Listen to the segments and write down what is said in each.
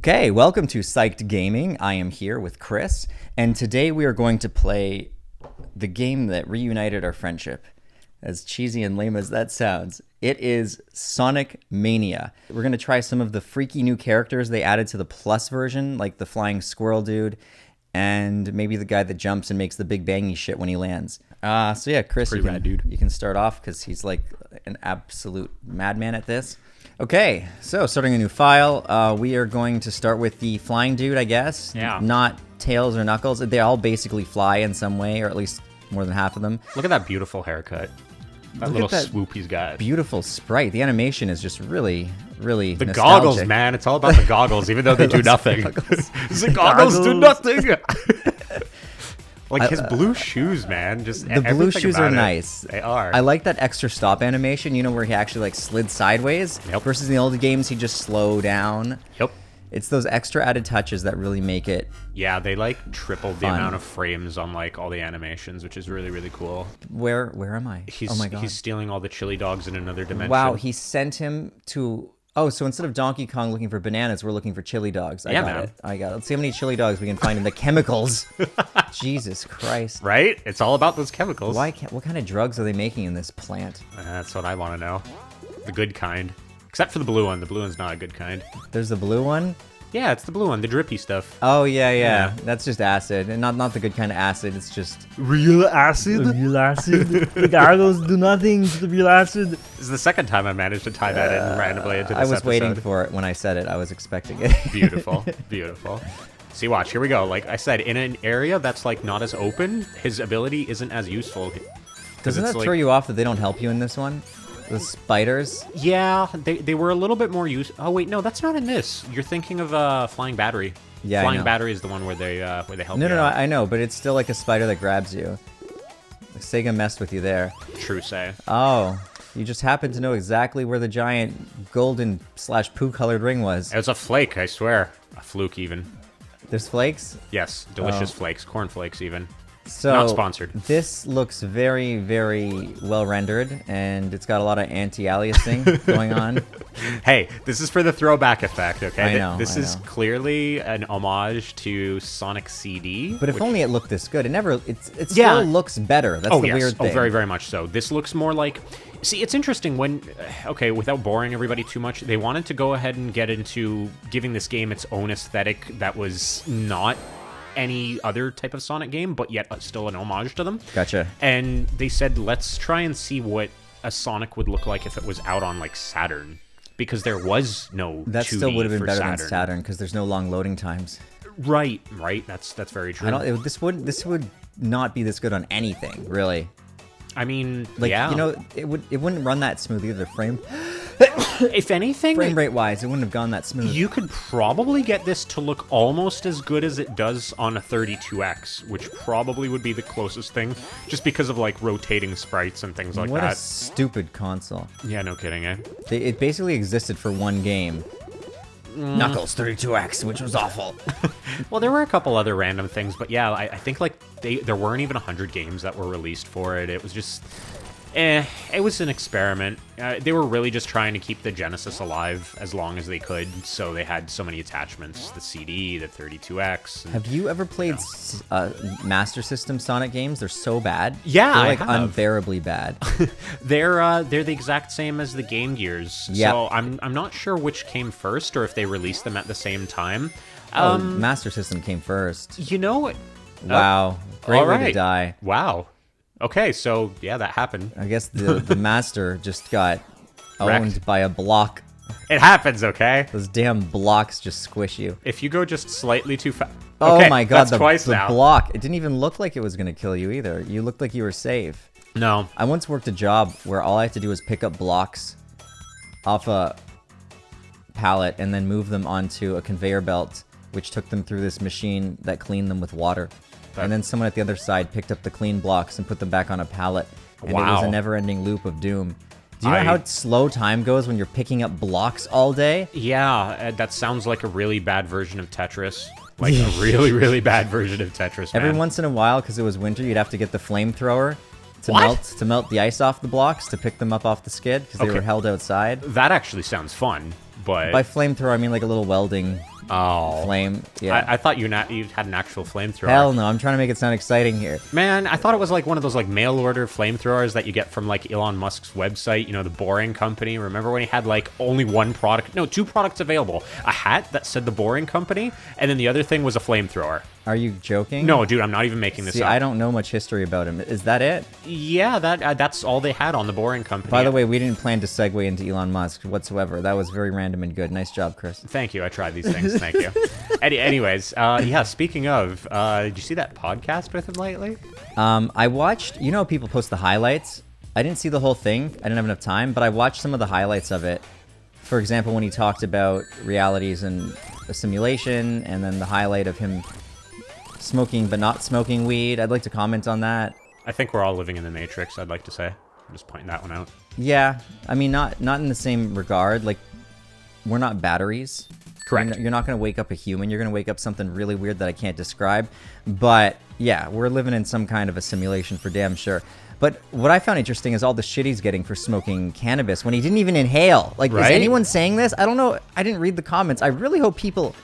Okay, welcome to Psyched Gaming. I am here with Kris, and today we are going to play the game that reunited our friendship. As cheesy and lame as that sounds, it is Sonic Mania. We're going to try some of the freaky new characters they added to the Plus version, like the flying squirrel dude, and maybe the guy that jumps and makes the big bangy shit when he lands. So yeah, Kris, you can start off because he's like an absolute madman at this. Okay, so starting a new file, we are going to start with the flying dude, I guess. Yeah. Not Tails or Knuckles. They all basically fly in some way, or at least more than half of them. Look at that beautiful haircut. That Look little at that swoop he's got. Beautiful sprite. The animation is just really, really The nostalgic. goggles, man. It's all about the goggles, even though they do nothing. The goggles do nothing. Like his blue shoes, man. Just The blue shoes are about it. nice. They are. I like that extra stop animation, you know, where he actually like slid sideways. Yep. Versus in the old games, he just slow down. Yep. It's those extra added touches that really make it Yeah, they like tripled the fun. amount of frames on like all the animations, which is really, really cool. Where am I? He's, oh my god. He's stealing all the chili dogs in another dimension. Wow, he sent him to... Oh, so instead of Donkey Kong looking for bananas, we're looking for chili dogs. I got it. Let's see how many chili dogs we can find in the chemicals. Jesus Christ. Right? It's all about those chemicals. What kind of drugs are they making in this plant? That's what I want to know. The good kind. Except for the blue one. The blue one's not a good kind. There's the blue one? Yeah, it's the blue one, the drippy stuff. Oh, yeah. That's just acid. And not the good kind of acid. It's just... Real acid? Real acid? The goggles do nothing to the real acid. This is the second time I managed to tie that in randomly into this I was episode. waiting for it when I said it. I was expecting it. Beautiful. Beautiful. See, watch. Here we go. Like I said, in an area that's like not as open, his ability isn't as useful. Doesn't that throw you off that they don't help you in this one? The spiders? Yeah, they were a little bit more used. Oh wait, no, that's not in this. You're thinking of Flying Battery. Yeah, Flying Battery is the one where they help you. No, out. I know, but it's still like a spider that grabs you. Like Sega messed with you there. True say. Oh, you just happen to know exactly where the giant golden/poo colored ring was. It was a flake, I swear. A fluke even. There's flakes? Yes, delicious flakes, corn flakes even. So Not sponsored. This looks very, very well rendered, and it's got a lot of anti-aliasing going on. Hey, this is for the throwback effect, okay? I know, This I is know. clearly an homage to Sonic CD. But if which- only it looked this good. It Yeah. still looks better. That's the yes. weird thing. Oh, very, very much so. This looks more like... See, it's interesting when... Okay, without boring everybody too much, they wanted to go ahead and get into giving this game its own aesthetic that was not any other type of Sonic game, but yet still an homage to them. Gotcha. And they said, let's try and see what a Sonic would look like if it was out on, like, Saturn. Because there was no That 2D still would have been for better than Saturn because there's no long loading times. Right. That's very true. This would not be this good on anything, really. I mean, Like, yeah. you know, it wouldn't run that smooth either. If anything... Frame rate wise, it wouldn't have gone that smooth. You could probably get this to look almost as good as it does on a 32X, which probably would be the closest thing, just because of, like, rotating sprites and things like What a that. stupid console. Yeah, no kidding, eh? It basically existed for one game. Knuckles 32X, which was awful. Well, there were a couple other random things, but yeah, I think, like, there weren't even 100 games that were released for it. It was just... it was an experiment. They were really just trying to keep the Genesis alive as long as they could, so they had so many attachments. The CD, the 32X. Have you ever played Master System Sonic games? They're so bad. Yeah, They're I like have. unbearably bad. They're the exact same as the Game Gears. Yep. So I'm not sure which came first or if they released them at the same time. Master System came first. You know, Wow. Great all way to right. die. Wow. Okay, so yeah, that happened. I guess the Master just got Wrecked. owned by a block. It happens, okay? Those damn blocks just squish you. If you go just slightly too fast. Oh Okay, my god, that's twice the now. block. It didn't even look like it was going to kill you either. You looked like you were safe. No. I once worked a job where all I had to do was pick up blocks off a pallet and then move them onto a conveyor belt, which took them through this machine that cleaned them with water. And then someone at the other side picked up the clean blocks and put them back on a pallet. And it was Wow. a never-ending loop of doom. Do you know how slow time goes when you're picking up blocks all day? Yeah, that sounds like a really bad version of Tetris. Like a really, really bad version of Tetris, man. Every once in a while, because it was winter, you'd have to get the flamethrower to What? melt the ice off the blocks to pick them up off the skid because they Okay. were held outside. That actually sounds fun, but... By flamethrower, I mean like a little welding Oh. flame. Yeah. I thought you had an actual flamethrower. Hell no, I'm trying to make it sound exciting here. Man, I thought it was like one of those like mail order flamethrowers that you get from like Elon Musk's website, you know, the Boring Company. Remember when he had like only one product? No, two products available. A hat that said the Boring Company, and then the other thing was a flamethrower. Are you joking? No, dude, I'm not even making this See, up. I don't know much history about him. Is that it? Yeah, that's all they had on the Boring Company. By the way, we didn't plan to segue into Elon Musk whatsoever. That was very random and good. Nice job, Kris. Thank you. I tried these things. Thank you. Anyways, yeah, speaking of, did you see that podcast with him lately? I watched, you know, people post the highlights. I didn't see the whole thing. I didn't have enough time, but I watched some of the highlights of it. For example, when he talked about realities and a simulation, and then the highlight of him smoking but not smoking weed. I'd like to comment on that. I think we're all living in the Matrix, I'd like to say. I'm just pointing that one out. Yeah, I mean, not in the same regard. Like, we're not batteries. Correct. You're not going to wake up a human. You're going to wake up something really weird that I can't describe. But yeah, we're living in some kind of a simulation for damn sure. But what I found interesting is all the shit he's getting for smoking cannabis when he didn't even inhale. Like, right? Is anyone saying this? I don't know. I didn't read the comments. I really hope people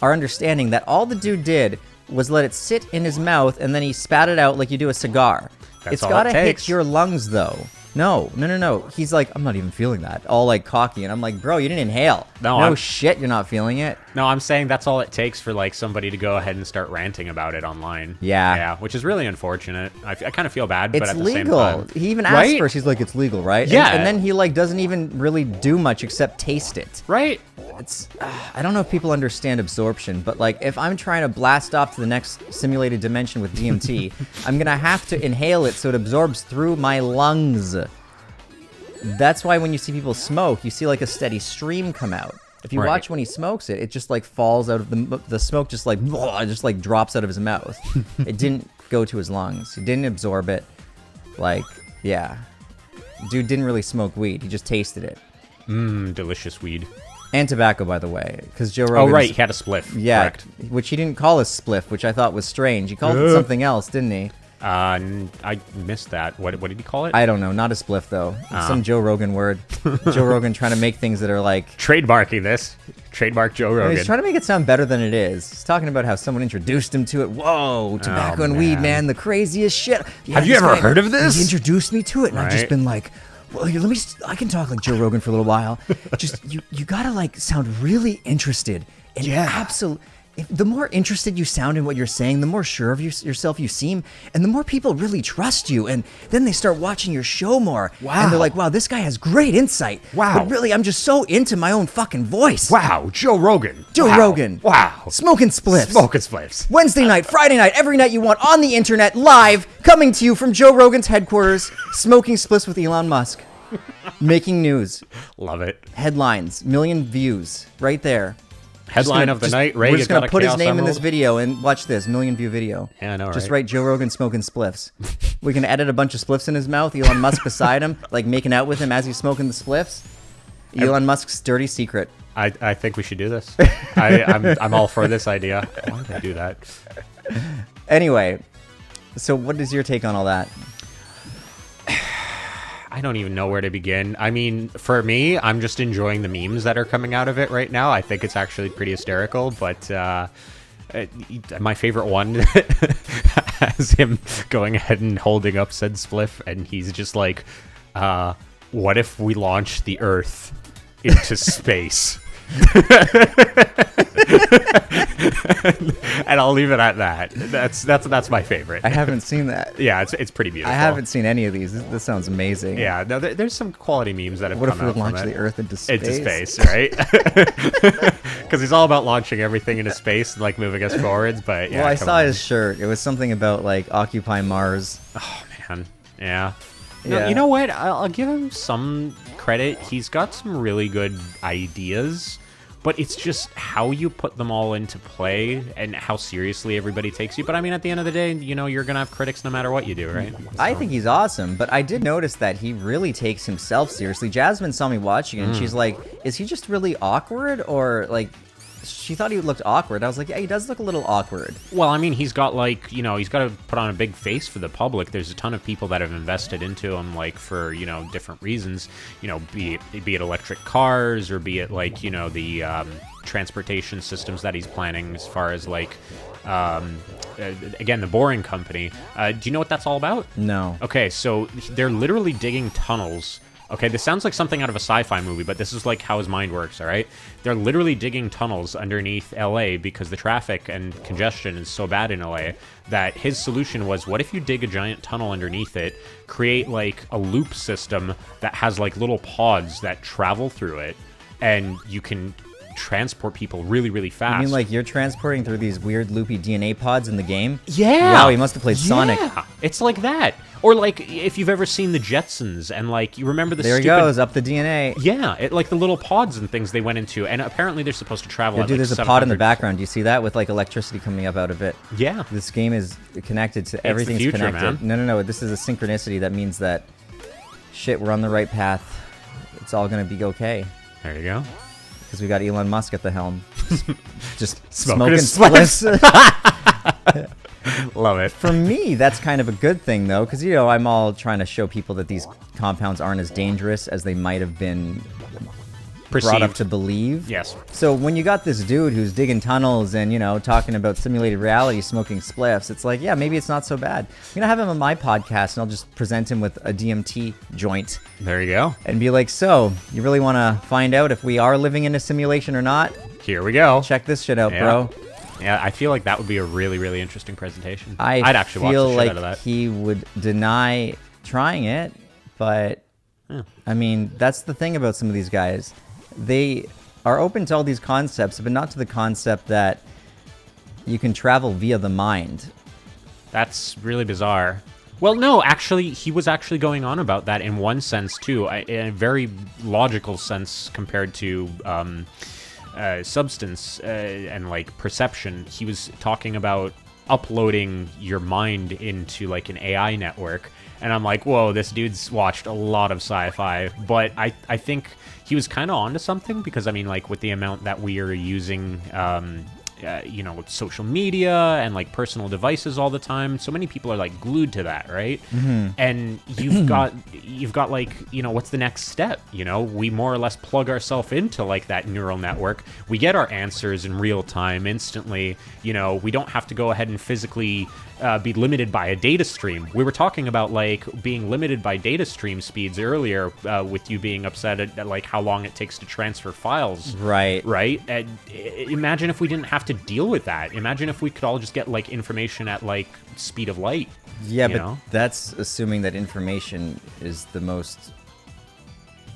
are understanding that all the dude did was let it sit in his mouth and then he spat it out like you do a cigar. It's all gotta it hit takes. your lungs though. No. He's like, I'm not even feeling that. All like cocky, and I'm like, bro, you didn't inhale. No, shit, you're not feeling it. No, I'm saying that's all it takes for like somebody to go ahead and start ranting about it online. Yeah, which is really unfortunate. I kind of feel bad, but it's at the legal. same time, He even asked right? first. He's like, it's legal, right? Yeah, and then he like doesn't even really do much except taste it. Right? It's I don't know if people understand absorption, but like if I'm trying to blast off to the next simulated dimension with DMT, I'm gonna have to inhale it so it absorbs through my lungs. That's why when you see people smoke, you see like a steady stream come out. If you watch when he smokes it, it just like falls out of the smoke, just like drops out of his mouth. It didn't go to his lungs. He didn't absorb it. Like, yeah, dude didn't really smoke weed. He just tasted it. Delicious weed. And tobacco, by the way, because Joe Rogan. Oh right, he had a spliff. Yeah, Correct. which he didn't call a spliff, which I thought was strange. He called it something else, didn't he? I missed that. What did he call it? I don't know. Not a spliff, though. It's some Joe Rogan word. Joe Rogan trying to make things that are like... Trademarking this. Trademark Joe Rogan. He's trying to make it sound better than it is. He's talking about how someone introduced him to it. Whoa, tobacco and weed, man. The craziest shit. Yeah, Have you ever heard of this? He introduced me to it, and I've just Right. been like... Well, here, I can talk like Joe Rogan for a little while. Just, you gotta like sound really interested. And the more interested you sound in what you're saying, the more sure of yourself you seem, and the more people really trust you. And then they start watching your show more. Wow. And they're like, wow, this guy has great insight. Wow. But really, I'm just so into my own fucking voice. Wow, Joe Rogan. Joe Wow. Rogan. Wow. Smoking spliffs. Smoking spliffs. Wednesday night, Friday night, every night you want on the internet, live, coming to you from Joe Rogan's headquarters, smoking spliffs with Elon Musk. Making news. Love it. Headlines, million views, right there. Headline of the night, Ray, We're you just going got to a put his Chaos name in this Emerald? video and watch this, million view video. Yeah, I know, Just right? write Joe Rogan smoking spliffs. We can edit a bunch of spliffs in his mouth, Elon Musk beside him, like making out with him as he's smoking the spliffs. Elon Musk's dirty secret. I think we should do this. I'm all for this idea. Why did I do that? Anyway, so what is your take on all that? I don't even know where to begin. I mean, for me, I'm just enjoying the memes that are coming out of it right now. I think it's actually pretty hysterical, but my favorite one has him going ahead and holding up said spliff, and he's just like, what if we launch the Earth into space? And I'll leave it at that. That's my favorite. I haven't seen that. Yeah, it's pretty beautiful. I haven't seen any of these. This sounds amazing. Yeah, no, there's some quality memes that have What come if we out from launch it. the Earth into space? Into space, right? Because he's all about launching everything into space and like moving us forwards. But yeah, Well, I come saw on. his shirt. It was something about like Occupy Mars. Oh man, yeah. No, Yeah. you know what? I'll give him some credit. He's got some really good ideas, but it's just how you put them all into play and how seriously everybody takes you. But I mean, at the end of the day, you know, you're gonna have critics no matter what you do, right? I think he's awesome, but I did notice that he really takes himself seriously. Jasmine saw me watching it, and she's like, is he just really awkward, or like she thought he looked awkward. I was like, yeah, he does look a little awkward. Well, I mean, he's got like, he's got to put on a big face for the public. There's a ton of people that have invested into him, like for different reasons. Be it electric cars, or be it like the transportation systems that he's planning, as far as like again, the Boring Company. Do you know what that's all about? No. Okay, so they're literally digging tunnels. Okay, this sounds like something out of a sci-fi movie, but this is like how his mind works, all right? They're literally digging tunnels underneath LA because the traffic and congestion is so bad in LA that his solution was, what if you dig a giant tunnel underneath it, create like a loop system that has like little pods that travel through it, and you can transport people really, really fast. You mean like you're transporting through these weird loopy DNA pods in the game? Yeah. Wow, he must have played Sonic. Yeah, it's like that. Or like if you've ever seen the Jetsons, and like you remember the There he goes, up the DNA. Yeah, like the little pods and things they went into, and apparently they're supposed to travel. Yeah, dude, there's a pod in the background. Do you see that with like electricity coming up out of it? Yeah. This game is connected to everything's future, connected. man. No. This is a synchronicity that means that shit, we're on the right path. It's all gonna be okay. There you go. Because we got Elon Musk at the helm. Just Smoking smoking his spliffs. Love it. For me, that's kind of a good thing, though, because, I'm all trying to show people that these compounds aren't as dangerous as they might have been brought up to believe. Yes. So when you got this dude who's digging tunnels and, talking about simulated reality, smoking spliffs, it's like, yeah, maybe it's not so bad. I'm going to have him on my podcast, and I'll just present him with a DMT joint. There you go. And be like, so, you really want to find out if we are living in a simulation or not? Here we go. Check this shit out, bro. Yeah, I feel like that would be a really, really interesting presentation. I'd actually watch the shit out of that. He would deny trying it, but I mean, that's the thing about some of these guys. They are open to all these concepts, but not to the concept that you can travel via the mind. That's really bizarre. Well, no, actually, he was actually going on about that in one sense, too, in a very logical sense compared to substance and like perception. He was talking about uploading your mind into like an AI network, and I'm like, whoa, this dude's watched a lot of sci-fi. But I think he was kind of onto something, because I mean, like with the amount that we are using with social media and like personal devices all the time, so many people are like glued to that, right? And you've got like, what's the next step? We more or less plug ourselves into like that neural network. We get our answers in real time instantly. We don't have to go ahead and physically be limited by a data stream. We were talking about like being limited by data stream speeds earlier, with you being upset at like how long it takes to transfer files. Right. And imagine if we didn't have to deal with that. Imagine if we could all just get like information at like speed of light. Yeah, but that's assuming that information is the most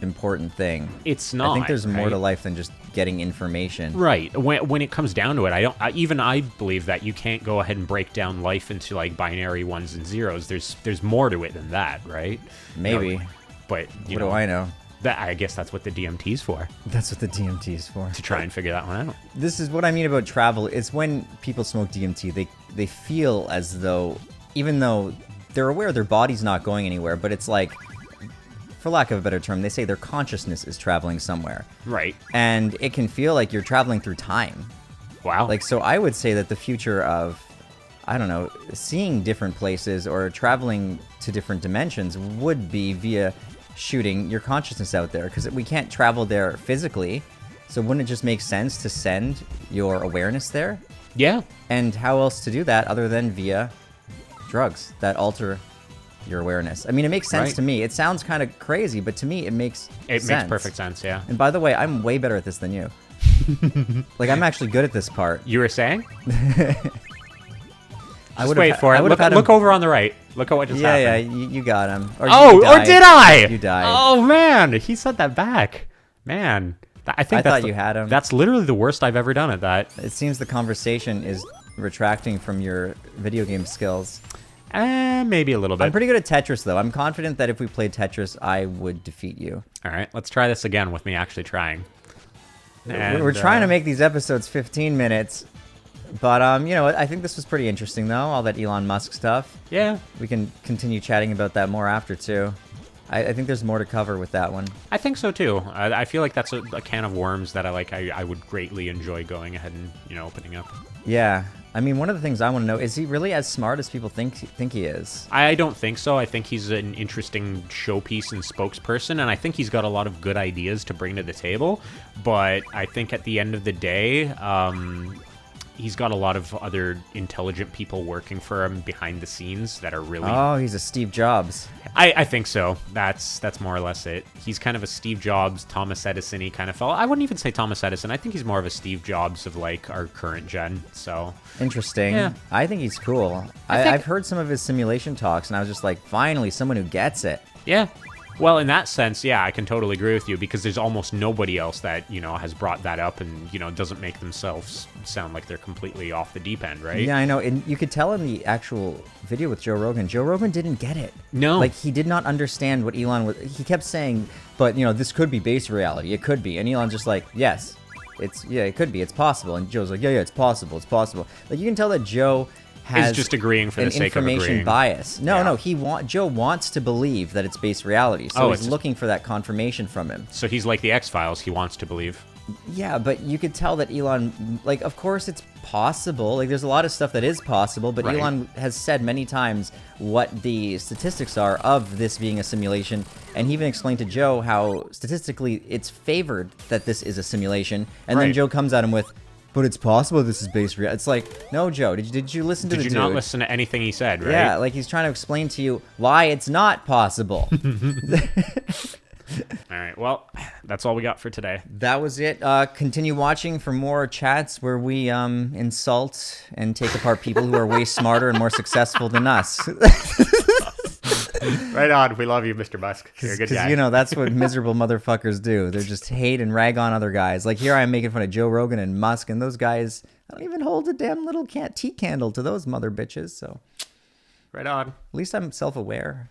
important thing. It's not. I think there's more right? to life than just getting information. Right. When it comes down to it, I believe that you can't go ahead and break down life into like binary ones and zeros. There's more to it than that, right? Maybe. But what do I know? I guess that's what the DMT's for. That's what the DMT is for. To try and figure that one out. This is what I mean about travel. It's when people smoke DMT, they feel as though, even though they're aware their body's not going anywhere, but it's like, for lack of a better term, they say their consciousness is traveling somewhere. Right. And it can feel like you're traveling through time. Wow. Like, so I would say that the future of, I don't know, seeing different places or traveling to different dimensions would be via shooting your consciousness out there, because we can't travel there physically. So wouldn't it just make sense to send your awareness there? Yeah. And how else to do that other than via drugs that alter your awareness? I mean, it makes sense to me. It sounds kind of crazy, but to me, it makes sense. It makes perfect sense, yeah. And by the way, I'm way better at this than you. Like, I'm actually good at this part. You were saying? Just wait for it. Look over on the right. Look at what just happened. Yeah, you got him. Or or did I? You died. Oh, man. He said that back. Man. I thought you had him. That's literally the worst I've ever done at that. It seems the conversation is retracting from your video game skills. Maybe a little bit. I'm pretty good at Tetris, though. I'm confident that if we played Tetris, I would defeat you. All right, let's try this again with me actually trying. We're trying to make these episodes 15 minutes. But, I think this was pretty interesting, though, all that Elon Musk stuff. Yeah. We can continue chatting about that more after, too. I think there's more to cover with that one. I think so too. I feel like that's a can of worms that I would greatly enjoy going ahead and opening up. Yeah. I mean, one of the things I want to know, is he really as smart as people think he is? I don't think so. I think he's an interesting showpiece and spokesperson, and I think he's got a lot of good ideas to bring to the table. But I think at the end of the day, he's got a lot of other intelligent people working for him behind the scenes that are really... Oh, he's a Steve Jobs. I think so. That's more or less it. He's kind of a Steve Jobs, Thomas Edison-y kind of fella. I wouldn't even say Thomas Edison. I think he's more of a Steve Jobs of like our current gen. So interesting. Yeah. I think he's cool. I've heard some of his simulation talks, and I was just like, finally, someone who gets it. Yeah. Well, in that sense, yeah, I can totally agree with you, because there's almost nobody else that, has brought that up and, doesn't make themselves sound like they're completely off the deep end, right? Yeah, I know. And you could tell in the actual video with Joe Rogan didn't get it. No. Like, he did not understand what Elon was... He kept saying, but, this could be base reality. It could be. And Elon's just like, yes, it could be. It's possible. And Joe's like, yeah, it's possible. It's possible. Like, you can tell that Joe... is just agreeing for the sake of agreeing. Information bias. No, Joe wants to believe that it's base reality, so he's looking for that confirmation from him. So he's like the X-Files. He wants to believe. Yeah, but you could tell that Elon, like, of course it's possible. Like, there's a lot of stuff that is possible, but Right. Elon has said many times what the statistics are of this being a simulation, and he even explained to Joe how statistically it's favored that this is a simulation, and then Right. Joe comes at him with, but it's possible this is base reality. It's like, no, Joe, did you listen to the dude? Did you not listen to anything he said, right? Yeah, like he's trying to explain to you why it's not possible. All right, well, that's all we got for today. That was it. Continue watching for more chats where we insult and take apart people who are way smarter and more successful than us. Right on. We love you, Mr. Musk. You're a good guy. Because, that's what miserable motherfuckers do. They just hate and rag on other guys. Like, here I am making fun of Joe Rogan and Musk, and those guys, I don't even hold a damn little tea candle to those mother bitches. So, Right on. at least I'm self-aware.